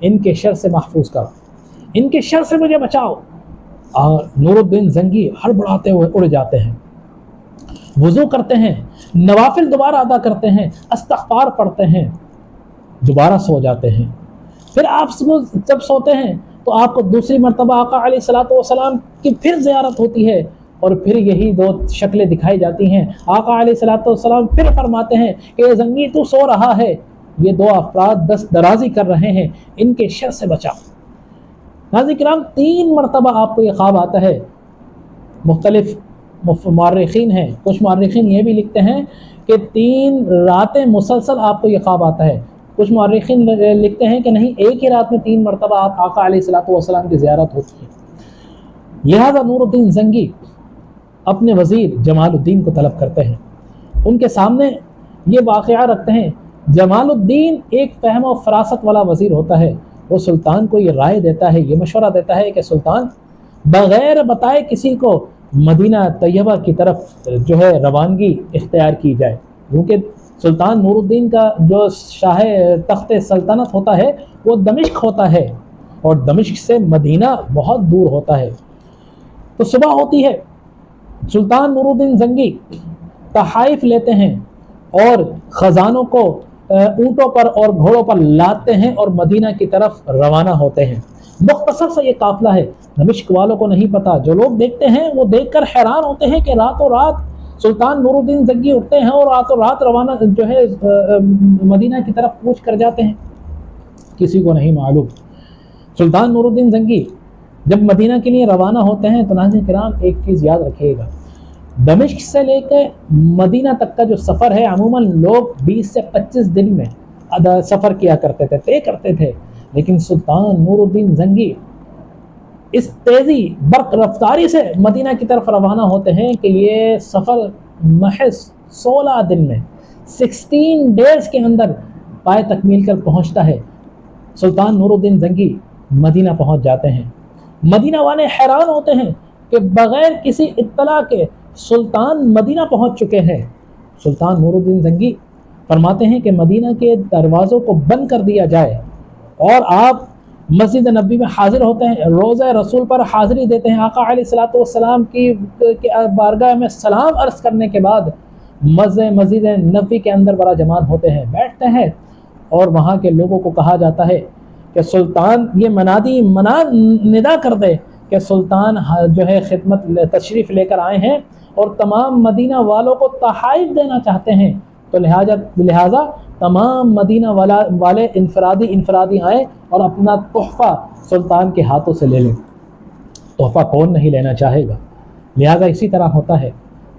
ان کے شر سے محفوظ کرو، ان کے شر سے مجھے بچاؤ۔ اور نور الدین زنگی ہڑبڑاتے ہوئے اڑ جاتے ہیں، وضو کرتے ہیں، نوافل دوبارہ ادا کرتے ہیں، استغفار پڑھتے ہیں، دوبارہ سو جاتے ہیں۔ پھر آپ جب سوتے ہیں تو آپ کو دوسری مرتبہ آقا علیہ الصلوۃ والسلام کی پھر زیارت ہوتی ہے، اور پھر یہی دو شکلیں دکھائی جاتی ہیں۔ آقا علیہ الصلوۃ والسلام پھر فرماتے ہیں کہ زنگی تو سو رہا ہے، یہ دو افراد دست درازی کر رہے ہیں، ان کے شر سے بچاؤ۔ ناظرین کرام، 3 مرتبہ آپ کو یہ خواب آتا ہے۔ مختلف مورخین ہیں، کچھ مورخین یہ بھی لکھتے ہیں کہ 3 راتیں مسلسل آپ کو یہ خواب آتا ہے، کچھ مورخین لکھتے ہیں کہ نہیں، ایک ہی رات میں 3 مرتبہ آپ آقا علیہ الصلوۃ والسلام کی زیارت ہوتی ہے۔ لہذا نور الدین زنگی اپنے وزیر جمال الدین کو طلب کرتے ہیں، ان کے سامنے یہ واقعہ رکھتے ہیں۔ جمال الدین ایک فہم و فراست والا وزیر ہوتا ہے، وہ سلطان کو یہ رائے دیتا ہے، یہ مشورہ دیتا ہے کہ سلطان بغیر بتائے کسی کو مدینہ طیبہ کی طرف جو ہے روانگی اختیار کی جائے، کیونکہ سلطان نور الدین کا جو شاہ تخت سلطنت ہوتا ہے وہ دمشق ہوتا ہے، اور دمشق سے مدینہ بہت دور ہوتا ہے۔ تو صبح ہوتی ہے، سلطان نور الدین زنگی تحائف لیتے ہیں اور خزانوں کو اونٹوں پر اور گھوڑوں پر لاتے ہیں اور مدینہ کی طرف روانہ ہوتے ہیں۔ مختصر سا یہ قافلہ ہے، دمشق والوں کو نہیں پتا، جو لوگ دیکھتے ہیں وہ دیکھ کر حیران ہوتے ہیں کہ راتوں رات سلطان نور الدین زنگی اٹھتے ہیں اور راتوں رات روانہ جو ہے مدینہ کی طرف کوچ کر جاتے ہیں، کسی کو نہیں معلوم۔ سلطان نور الدین زنگی جب مدینہ کے لیے روانہ ہوتے ہیں تو ناظرین کرام ایک چیز یاد رکھیے گا، دمشق سے لے کے مدینہ تک کا جو سفر ہے عموماً لوگ 20 سے 25 دن میں سفر کیا کرتے تھے، طے کرتے تھے، لیکن سلطان نور الدین زنگی اس تیزی برق رفتاری سے مدینہ کی طرف روانہ ہوتے ہیں کہ یہ سفر محض 16 دن میں 16 ڈیز کے اندر پائے تکمیل کر پہنچتا ہے۔ سلطان نور الدین زنگی مدینہ پہنچ جاتے ہیں، مدینہ والے حیران ہوتے ہیں کہ بغیر کسی اطلاع کے سلطان مدینہ پہنچ چکے ہیں۔ سلطان نور الدین زنگی فرماتے ہیں کہ مدینہ کے دروازوں کو بند کر دیا جائے اور آپ مسجد نبوی میں حاضر ہوتے ہیں، روضہ رسول پر حاضری دیتے ہیں، آقا علیہ الصلوۃ والسلام کی بارگاہ میں سلام عرض کرنے کے بعد مسجد نبوی کے اندر بڑا جماعت ہوتے ہیں، بیٹھتے ہیں، اور وہاں کے لوگوں کو کہا جاتا ہے کہ سلطان یہ ندا کر دے کہ سلطان جو ہے خدمت تشریف لے کر آئے ہیں اور تمام مدینہ والوں کو تحائف دینا چاہتے ہیں، تو لہٰذا تمام مدینہ والے انفرادی آئیں اور اپنا تحفہ سلطان کے ہاتھوں سے لے لیں۔ تحفہ کون نہیں لینا چاہے گا، لہٰذا اسی طرح ہوتا ہے،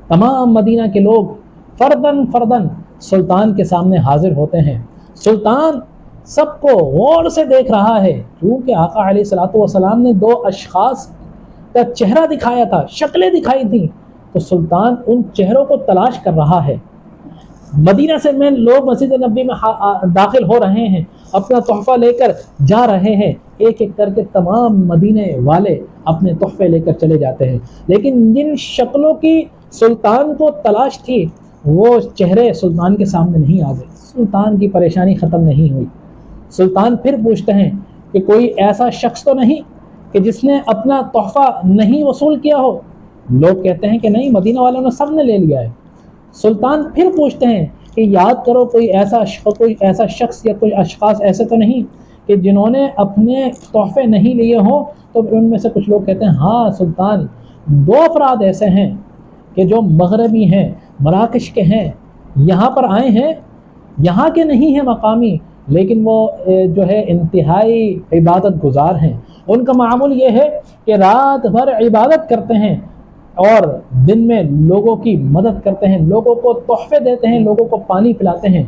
تمام مدینہ کے لوگ فرداً سلطان کے سامنے حاضر ہوتے ہیں۔ سلطان سب کو غور سے دیکھ رہا ہے، کیونکہ آقا علیہ الصلوۃ والسلام نے 2 اشخاص کا چہرہ دکھایا تھا، شکلیں دکھائی تھیں، تو سلطان ان چہروں کو تلاش کر رہا ہے۔ مدینہ سے میں لوگ مسجد نبوی میں داخل ہو رہے ہیں، اپنا تحفہ لے کر جا رہے ہیں، ایک ایک کر کے تمام مدینے والے اپنے تحفے لے کر چلے جاتے ہیں، لیکن جن شکلوں کی سلطان کو تلاش تھی وہ چہرے سلطان کے سامنے نہیں آ گئے۔ سلطان کی پریشانی ختم نہیں ہوئی۔ سلطان پھر پوچھتے ہیں کہ کوئی ایسا شخص تو نہیں کہ جس نے اپنا تحفہ نہیں وصول کیا ہو؟ لوگ کہتے ہیں کہ نہیں، مدینہ والوں نے سب نے لے لیا ہے۔ سلطان پھر پوچھتے ہیں کہ یاد کرو کوئی ایسا شخص یا کوئی اشخاص ایسے تو نہیں کہ جنہوں نے اپنے تحفے نہیں لیے ہوں؟ تو ان میں سے کچھ لوگ کہتے ہیں ہاں سلطان، 2 افراد ایسے ہیں کہ جو مغربی ہیں، مراکش کے ہیں، یہاں پر آئے ہیں، یہاں کے نہیں ہیں مقامی، لیکن وہ جو ہے انتہائی عبادت گزار ہیں۔ ان کا معمول یہ ہے کہ رات بھر عبادت کرتے ہیں اور دن میں لوگوں کی مدد کرتے ہیں، لوگوں کو تحفے دیتے ہیں، لوگوں کو پانی پلاتے ہیں،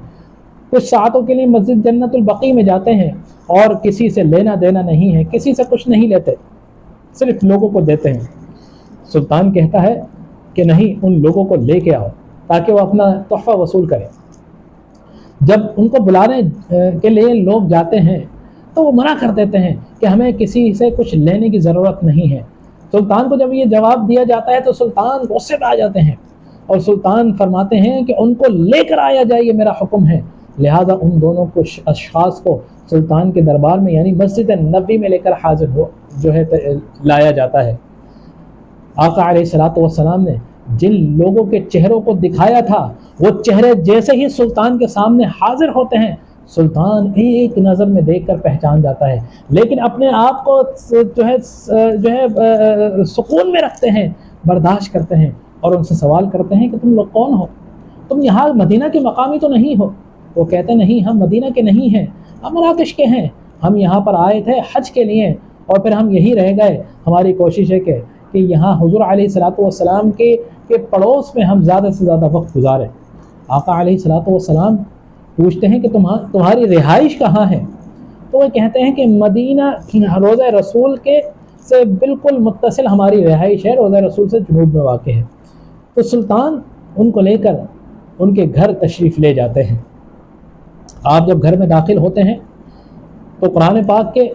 کچھ ساعتوں کے لیے مسجد جنت البقیع میں جاتے ہیں اور کسی سے لینا دینا نہیں ہے، کسی سے کچھ نہیں لیتے، صرف لوگوں کو دیتے ہیں۔ سلطان کہتا ہے کہ نہیں، ان لوگوں کو لے کے آؤ تاکہ وہ اپنا تحفہ وصول کریں۔ جب ان کو بلانے کے لیے لوگ جاتے ہیں تو وہ منع کر دیتے ہیں کہ ہمیں کسی سے کچھ لینے کی ضرورت نہیں ہے۔ سلطان کو جب یہ جواب دیا جاتا ہے تو سلطان غصے میں آ جاتے ہیں اور سلطان فرماتے ہیں کہ ان کو لے کر آیا جائے، یہ میرا حکم ہے۔ لہٰذا ان دونوں اشخاص کو سلطان کے دربار میں یعنی مسجد نبوی میں لے کر حاضر ہو جو ہے لایا جاتا ہے۔ آقا علیہ الصلوۃ والسلام نے جن لوگوں کے چہروں کو دکھایا تھا وہ چہرے جیسے ہی سلطان کے سامنے حاضر ہوتے ہیں سلطان ایک نظر میں دیکھ کر پہچان جاتا ہے، لیکن اپنے آپ کو جو ہے سکون میں رکھتے ہیں، برداشت کرتے ہیں اور ان سے سوال کرتے ہیں کہ تم لوگ کون ہو؟ تم یہاں مدینہ کے مقامی تو نہیں ہو؟ وہ کہتے نہیں، ہم مدینہ کے نہیں ہیں، ہم مراکش کے ہیں، ہم یہاں پر آئے تھے حج کے لیے اور پھر ہم یہی رہ گئے۔ ہماری کوشش ہے کہ یہاں حضور علیہ الصلوۃ والسلام کے پڑوس میں ہم زیادہ سے زیادہ وقت گزاریں۔ آقا علیہ الصلوۃ والسلام پوچھتے ہیں کہ تمہاری رہائش کہاں ہے؟ تو وہ کہتے ہیں کہ مدینہ روضہ رسول کے سے بالکل متصل ہماری رہائش ہے، روضہ رسول سے جنوب میں واقع ہے۔ تو سلطان ان کو لے کر ان کے گھر تشریف لے جاتے ہیں۔ آپ جب گھر میں داخل ہوتے ہیں تو قرآن پاک کے،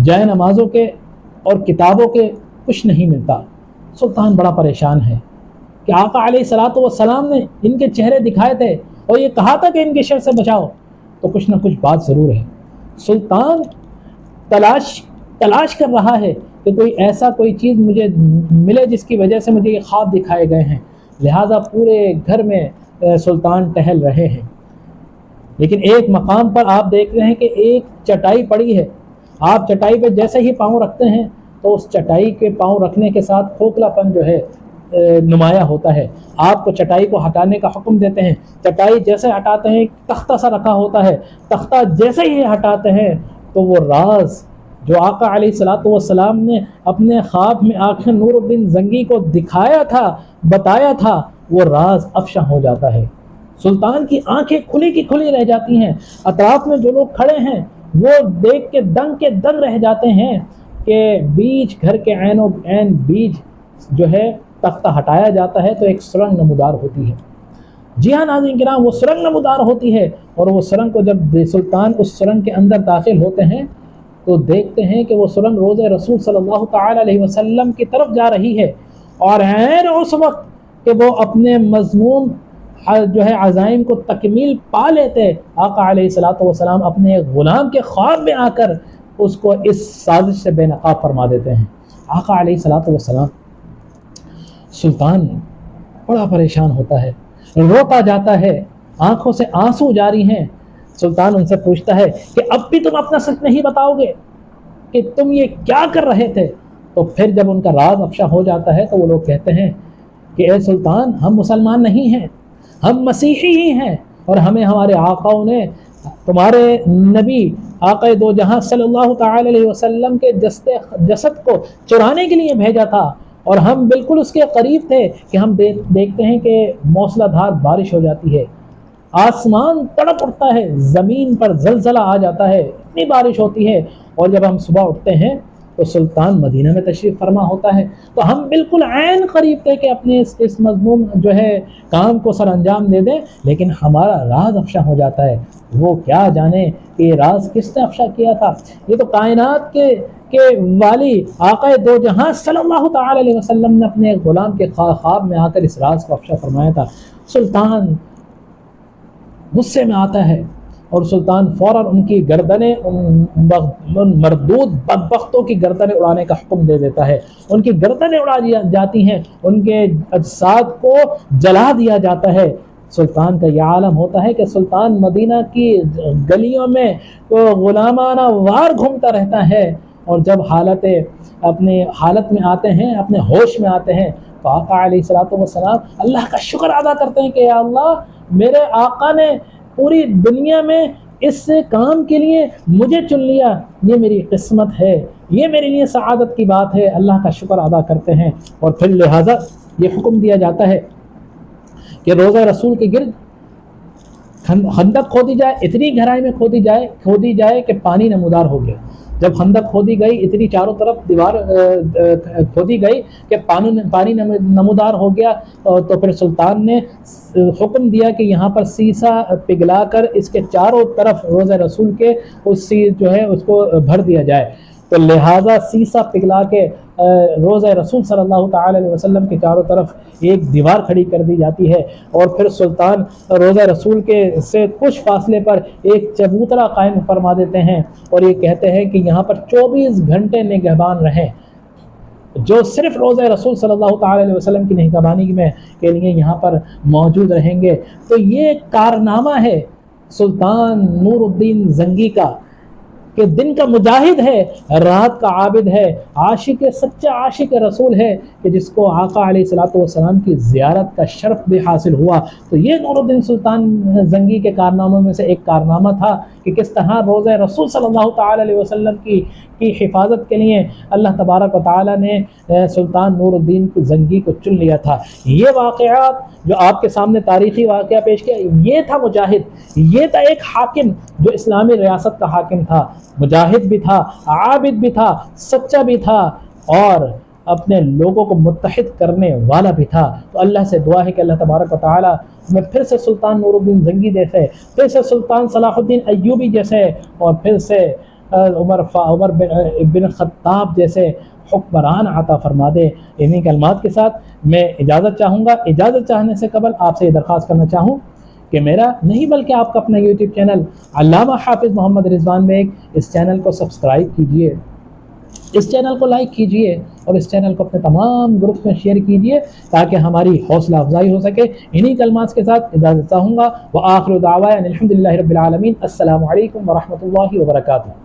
جائے نمازوں کے اور کتابوں کے کچھ نہیں ملتا۔ سلطان بڑا پریشان ہے کہ آقا علیہ الصلوۃ والسلام نے ان کے چہرے دکھائے تھے اور یہ کہا تھا کہ ان کے شر سے بچاؤ، تو کچھ نہ کچھ بات ضرور ہے۔ سلطان تلاش کر رہا ہے کہ کوئی چیز مجھے ملے جس کی وجہ سے مجھے یہ خواب دکھائے گئے ہیں، لہٰذا پورے گھر میں سلطان ٹہل رہے ہیں۔ لیکن ایک مقام پر آپ دیکھ رہے ہیں کہ ایک چٹائی پڑی ہے، آپ چٹائی پہ جیسے ہی پاؤں رکھتے ہیں تو اس چٹائی کے پاؤں رکھنے کے ساتھ کھوکھلا پن جو ہے نمایاں ہوتا ہے۔ آپ کو چٹائی کو ہٹانے کا حکم دیتے ہیں، چٹائی جیسے ہٹاتے ہیں تختہ سا رکھا ہوتا ہے، تختہ جیسے ہی ہٹاتے ہیں تو وہ راز جو آقا علیہ الصلوۃ والسلام نے اپنے خواب میں آنکھ نور الدین زنگی کو دکھایا تھا، بتایا تھا، وہ راز افشاں ہو جاتا ہے۔ سلطان کی آنکھیں کھلی کی کھلی رہ جاتی ہیں، اطراف میں جو لوگ کھڑے ہیں وہ دیکھ کے دنگ رہ جاتے ہیں کہ بیچ گھر کے عین و عین بیچ جو ہے تختہ ہٹایا جاتا ہے تو ایک سرنگ نمودار ہوتی ہے۔ جی ہاں ناظرین کرام، وہ سرنگ نمودار ہوتی ہے اور وہ سرنگ کو جب سلطان اس سرنگ کے اندر داخل ہوتے ہیں تو دیکھتے ہیں کہ وہ سرنگ روضہ رسول صلی اللہ تعالی علیہ وسلم کی طرف جا رہی ہے، اور عین اس وقت کہ وہ اپنے مضمون جو ہے عزائم کو تکمیل پا لیتے، آقا علیہ الصلوۃ والسلام اپنے غلام کے خواب میں آ کر اس کو اس سازش سے بے نقاب فرما دیتے ہیں۔ آقا علیہ الصلوۃ والسلام، سلطان بڑا پریشان ہوتا ہے، روتا جاتا ہے، آنکھوں سے آنسو جاری ہیں۔ سلطان ان سے پوچھتا ہے کہ اب بھی تم اپنا سچ نہیں بتاؤ گے کہ تم یہ کیا کر رہے تھے؟ تو پھر جب ان کا راز افشا ہو جاتا ہے تو وہ لوگ کہتے ہیں کہ اے سلطان، ہم مسلمان نہیں ہیں، ہم مسیحی ہی ہیں، اور ہمیں ہمارے آقاؤں نے تمہارے نبی آقا دو جہاں صلی اللہ تعالی علیہ وسلم کے جسد کو چرانے کے لیے بھیجا تھا، اور ہم بالکل اس کے قریب تھے کہ ہم دیکھتے ہیں کہ موسلا دھار بارش ہو جاتی ہے، آسمان تڑپ اٹھتا ہے، زمین پر زلزلہ آ جاتا ہے، اتنی بارش ہوتی ہے، اور جب ہم صبح اٹھتے ہیں تو سلطان مدینہ میں تشریف فرما ہوتا ہے، تو ہم بالکل عین قریب تھے کہ اپنے اس مضمون جو ہے کام کو سر انجام دے دیں، لیکن ہمارا راز افشا ہو جاتا ہے۔ وہ کیا جانے کہ یہ راز کس نے افشا کیا تھا؟ یہ تو کائنات کے والی آقا دو جہاں صلی اللہ تعالی علیہ وسلم نے اپنے غلام کے خواب میں آ کر اس راز کو افشا فرمایا تھا۔ سلطان غصے میں آتا ہے اور سلطان فوراً ان کی گردنیں، ان مردود بدبختوں کی گردنیں اڑانے کا حکم دے دیتا ہے۔ ان کی گردنیں اڑا جاتی ہیں، ان کے اجساد کو جلا دیا جاتا ہے۔ سلطان کا یہ عالم ہوتا ہے کہ سلطان مدینہ کی گلیوں میں غلامانہ وار گھومتا رہتا ہے، اور جب اپنے حالت میں آتے ہیں، اپنے ہوش میں آتے ہیں، تو آقا علیہ الصلوۃ والسلام اللہ کا شکر ادا کرتے ہیں کہ یا اللہ، میرے آقا نے پوری دنیا میں اس کام کے لیے مجھے چن لیا، یہ میری قسمت ہے، یہ میرے لیے سعادت کی بات ہے، اللہ کا شکر ادا کرتے ہیں۔ اور پھر لہٰذا یہ حکم دیا جاتا ہے کہ روضہ رسول کے گرد خندق کھودی جائے، اتنی گہرائی میں کھودی جائے کہ پانی نمودار ہو گیا۔ جب خندق کھودی گئی، اتنی چاروں طرف دیوار کھودی گئی کہ پانی نمودار ہو گیا، تو پھر سلطان نے حکم دیا کہ یہاں پر سیسا پگھلا کر اس کے چاروں طرف روضہ رسول کے اس کو بھر دیا جائے۔ تو لہٰذا سیسا پگھلا کے روضہ رسول صلی اللہ تعالی علیہ وسلم کے چاروں طرف ایک دیوار کھڑی کر دی جاتی ہے، اور پھر سلطان روضہ رسول کے سے کچھ فاصلے پر ایک چبوترا قائم فرما دیتے ہیں، اور یہ کہتے ہیں کہ یہاں پر 24 گھنٹے نگہبان رہیں جو صرف روضہ رسول صلی اللہ تعالی علیہ وسلم کی نگہبانی میں کے لیے یہاں پر موجود رہیں گے۔ تو یہ کارنامہ ہے سلطان نور الدین زنگی کا، کہ دن کا مجاہد ہے، رات کا عابد ہے، عاشق سچا عاشق رسول ہے، کہ جس کو آقا علیہ الصلوۃ والسلام کی زیارت کا شرف بھی حاصل ہوا۔ تو یہ نور الدین سلطان زنگی کے کارناموں میں سے ایک کارنامہ تھا کہ کس طرح روضہ رسول صلی اللہ تعالی علیہ وسلم کی حفاظت کے لیے اللہ تبارک و تعالی نے سلطان نور الدین زنگی کو چن لیا تھا۔ یہ واقعات جو آپ کے سامنے تاریخی واقعہ پیش کیا، یہ تھا مجاہد، یہ تھا ایک حاکم جو اسلامی ریاست کا حاکم تھا، مجاہد بھی تھا، عابد بھی تھا، سچا بھی تھا، اور اپنے لوگوں کو متحد کرنے والا بھی تھا۔ تو اللہ سے دعا ہے کہ اللہ تبارک و تعالی ہمیں پھر سے سلطان نور الدین زنگی جیسے، پھر سے سلطان صلاح الدین ایوبی جیسے، اور پھر سے عمر بن خطاب جیسے حکمران عطا فرما دے۔ انہی کلمات کے ساتھ میں اجازت چاہوں گا۔ اجازت چاہنے سے قبل آپ سے یہ درخواست کرنا چاہوں کہ میرا نہیں بلکہ آپ کا اپنا یوٹیوب چینل علامہ حافظ محمد رضوان بیگ، اس چینل کو سبسکرائب کیجئے، اس چینل کو لائک کیجئے، اور اس چینل کو اپنے تمام گروپ میں شیئر کیجئے تاکہ ہماری حوصلہ افزائی ہو سکے۔ انہی کلمات کے ساتھ اجازت چاہوں گا۔ وآخر دعوانا الحمدللہ رب العالمین۔ السلام علیکم ورحمۃ اللہ وبرکاتہ۔